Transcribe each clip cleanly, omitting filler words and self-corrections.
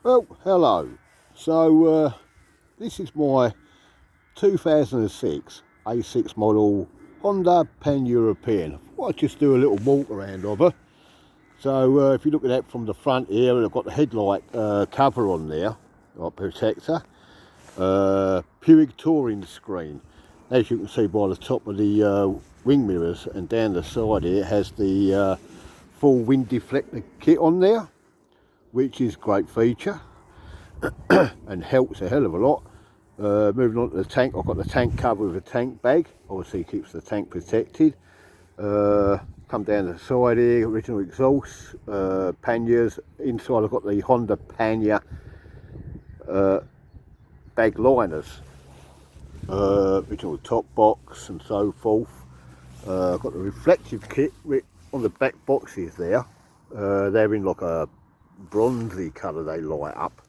Well, hello. This is my 2006 A6 model Honda Pan-European. I'll just do a little walk around of her. If you look at that from the front here, I've got the headlight cover on there, like protector. Puig touring screen. As you can see by the top of the wing mirrors and down the side here, it has the full wind deflector kit on there, which is a great feature and helps a hell of a lot. Moving on to the tank, I've got the tank cover with a tank bag, obviously keeps the tank protected. Come down the side here, original exhaust, panniers. Inside I've got the Honda pannier bag liners, original top box and so forth. I've got the reflective kit on the back boxes there. They're in like a bronzy colour, they light up,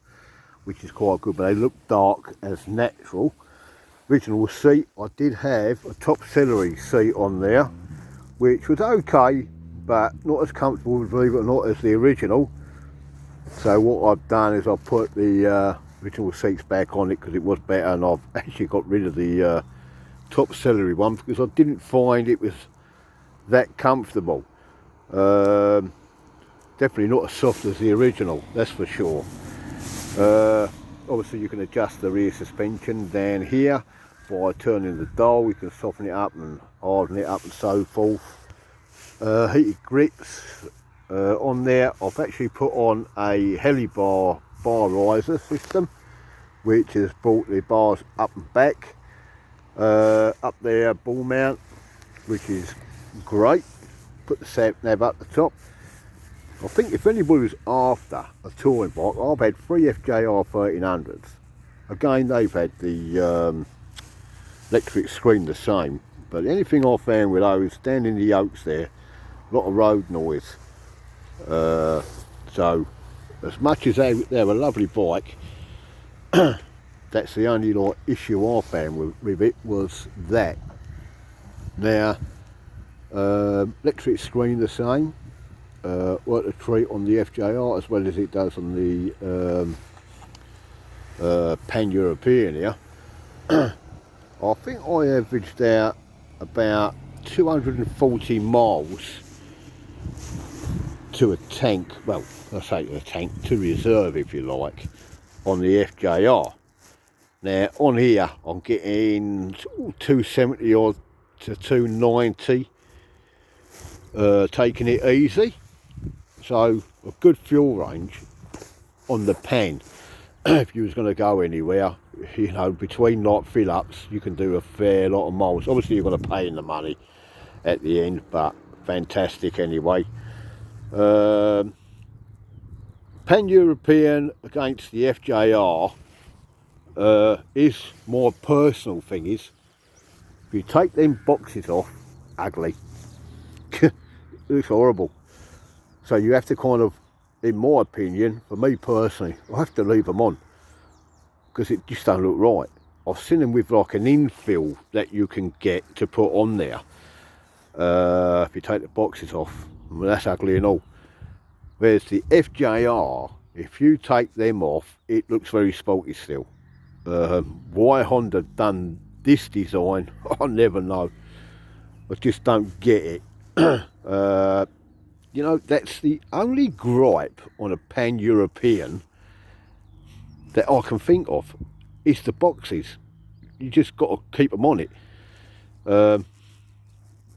which is quite good, but they look dark as natural. Original seat, I did have a top celery seat on there, which was okay, but not as comfortable, believe it or not, as the original. So what I've done is I've put the original seats back on it because it was better, and I've actually got rid of the top celery one because I didn't find it was that comfortable. Definitely not as soft as the original, that's for sure. Obviously you can adjust the rear suspension down here by turning the dial. You can soften it up and harden it up and so forth. Heated grips on there. I've actually put on a helibar bar riser system, which has brought the bars up and back. Up there, ball mount, which is great. Put the sat nav up the top. I think if anybody was after a touring bike, I've had 3 FJR 1300s. Again, they've had the electric screen the same, but anything I found with those, down in the Oaks there, a lot of road noise. So, as much as they're a lovely bike, that's the only issue I found with it was that. Now, electric screen the same. Worked a treat on the FJR as well as it does on the Pan-European here. I think I averaged out about 240 miles to a tank, well, I say to a tank, to reserve if you like, on the FJR. Now on here I'm getting 270 odd to 290, taking it easy. So a good fuel range on the Pan. If you was going to go anywhere, you know, between like fill ups, you can do a fair lot of miles. Obviously you've got to pay in the money at the end, but fantastic anyway. Pan-European against the FJR is my personal thing is, if you take them boxes off, ugly. It looks horrible. So you have to kind of, in my opinion, for me personally, I have to leave them on because it just don't look right. I've seen them with like an infill that you can get to put on there. If you take the boxes off, well, that's ugly and all. Whereas the FJR, if you take them off, it looks very sporty still. Why Honda done this design, I never know. I just don't get it. You know, that's the only gripe on a Pan-European that I can think of is the boxes. You just got to keep them on it.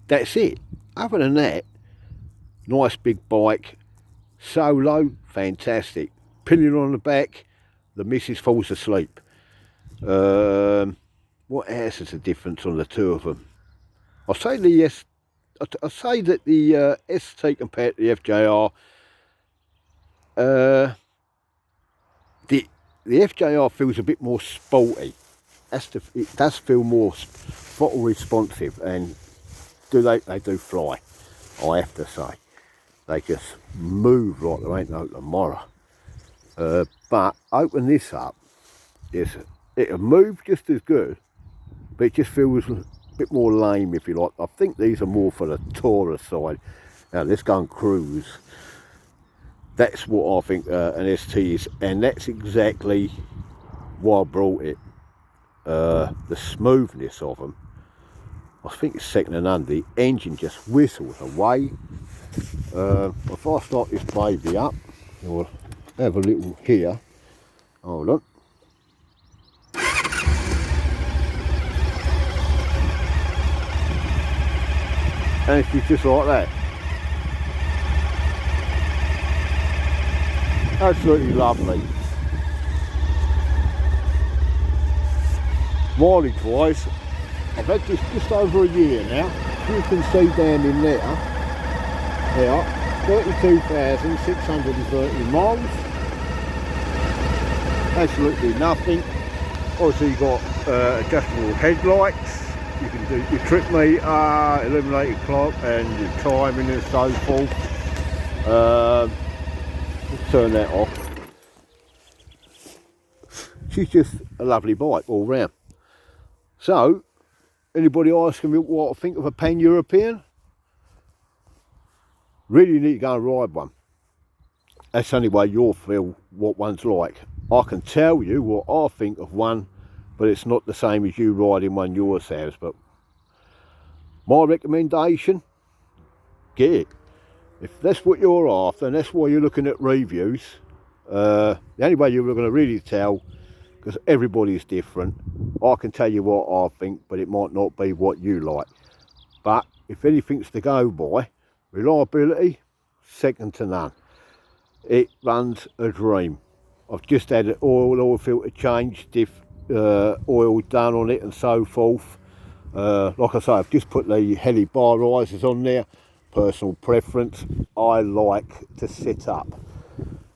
That's it. Other than that, nice big bike. Solo, fantastic. Pillion on the back, the missus falls asleep. What else is the difference on the two of them? I'll say I say that the ST compared to the FJR, the FJR feels a bit more sporty. It does feel more throttle responsive, and they do fly, I have to say. They just move like there ain't no tomorrow. But open this up, it'll move just as good, but it just feels a bit more lame if you like. I think these are more for the tourer side. Now let's go and cruise. That's what I think an ST is, and that's exactly why I brought it. The smoothness of them, I think it's 200. The engine just whistles away. If I start this baby up, we'll have a little here. Hold on. And it's just like that. Absolutely lovely. Mileage wise, I've had this just over a year now. You can see down in there, 32,630 miles. Absolutely nothing. Obviously you've got adjustable headlights. You can do your trip meter, illuminated clock, and your timing and so forth. Just turn that off. She's just a lovely bike all round. So, anybody asking me what I think of a pan-European? Really need to go and ride one. That's the only way you'll feel what one's like. I can tell you what I think of one, but it's not the same as you riding one yourselves. But my recommendation, get it. If that's what you're after, and that's why you're looking at reviews, the only way you're going to really tell, because everybody's different. I can tell you what I think, but it might not be what you like. But if anything's to go by, reliability, second to none. It runs a dream. I've just had an oil filter change, oil done on it and so forth. Like I say, I've just put the heli bar risers on there. Personal preference, I like to sit up.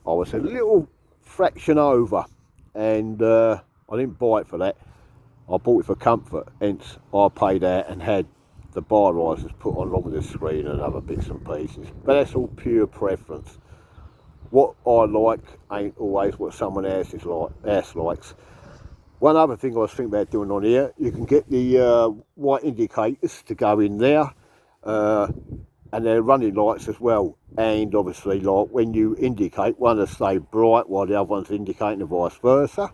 I was a little fraction over, and I didn't buy it for that. I bought it for comfort, hence I paid out and had the bar risers put on along with the screen and other bits and pieces. But that's all pure preference. What I like ain't always what someone else likes. One other thing I was thinking about doing on here, you can get the white indicators to go in there, and they're running lights as well. And obviously, like when you indicate, one will stay bright while the other one's indicating and vice versa.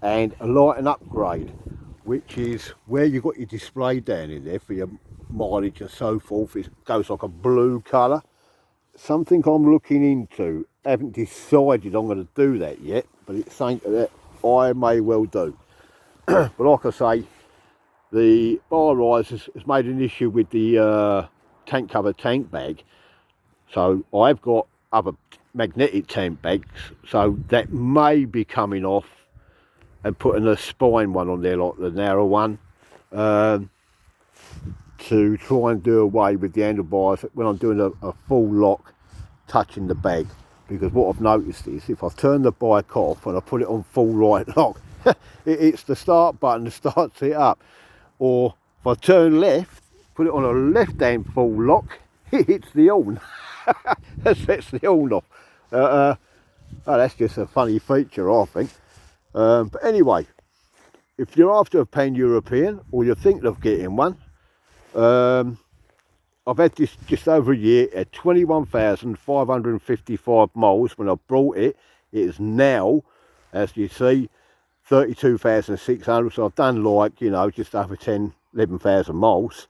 And a lighting upgrade, which is where you've got your display down in there for your mileage and so forth. It goes like a blue colour. Something I'm looking into. I haven't decided I'm going to do that yet, but it's something that I may well do. But like I say, the bar risers has made an issue with the tank cover tank bag. So I've got other magnetic tank bags, so that may be coming off and putting a spine one on there, like the narrow one, to try and do away with the handlebars when I'm doing a full lock touching the bag. Because what I've noticed is if I turn the bike off and I put it on full right lock, it's the start button that starts it up. Or if I turn left, put it on a left hand full lock, it hits the horn. That sets the horn off. Oh, that's just a funny feature, I think. But anyway, if you're after a pan-European or you're thinking of getting one, I've had this just over a year at 21,555 miles when I brought it. It is now, as you see, 32,600. So I've done like, you know, just over 11,000 miles.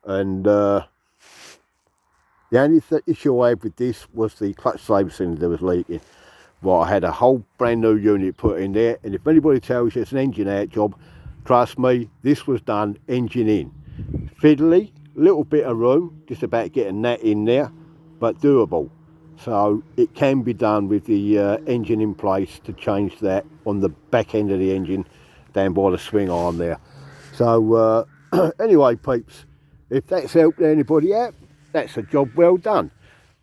And the only issue I had with this was the clutch saver cylinder was leaking. Well, I had a whole brand new unit put in there, and if anybody tells you it's an engine out job, trust me, this was done engine in. Fiddly, little bit of room, just about getting that in there, but doable. So it can be done with the engine in place to change that on the back end of the engine down by the swing arm there. So anyway, peeps, if that's helped anybody out, that's a job well done.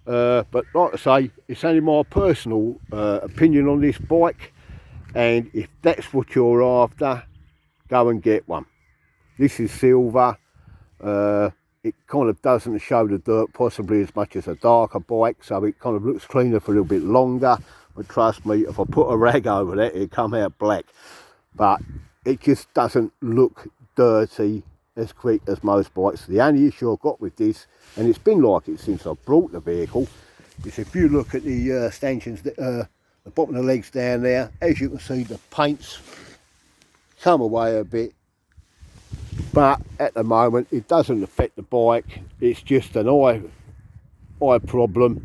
But like I say, it's only my personal opinion on this bike, and if that's what you're after, go and get one. This is silver. It kind of doesn't show the dirt possibly as much as a darker bike, so it kind of looks cleaner for a little bit longer. But trust me, if I put a rag over that, it'll come out black. But it just doesn't look dirty as quick as most bikes. The only issue I've got with this, and it's been like it since I brought the vehicle, is if you look at the stanchions, the bottom of the legs down there, as you can see the paint's come away a bit, but at the moment it doesn't affect the bike. It's just an eye problem,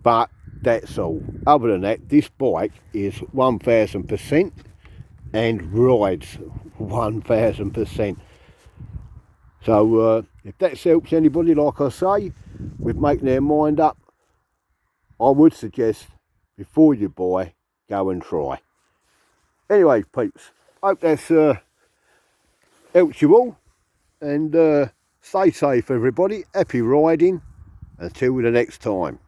but that's all. Other than that, this bike is 1000% and rides 1000%. So if that helps anybody, like I say, with making their mind up, I would suggest before you buy, go and try. Anyway, peeps, hope that's helps you all, and stay safe everybody. Happy riding until the next time.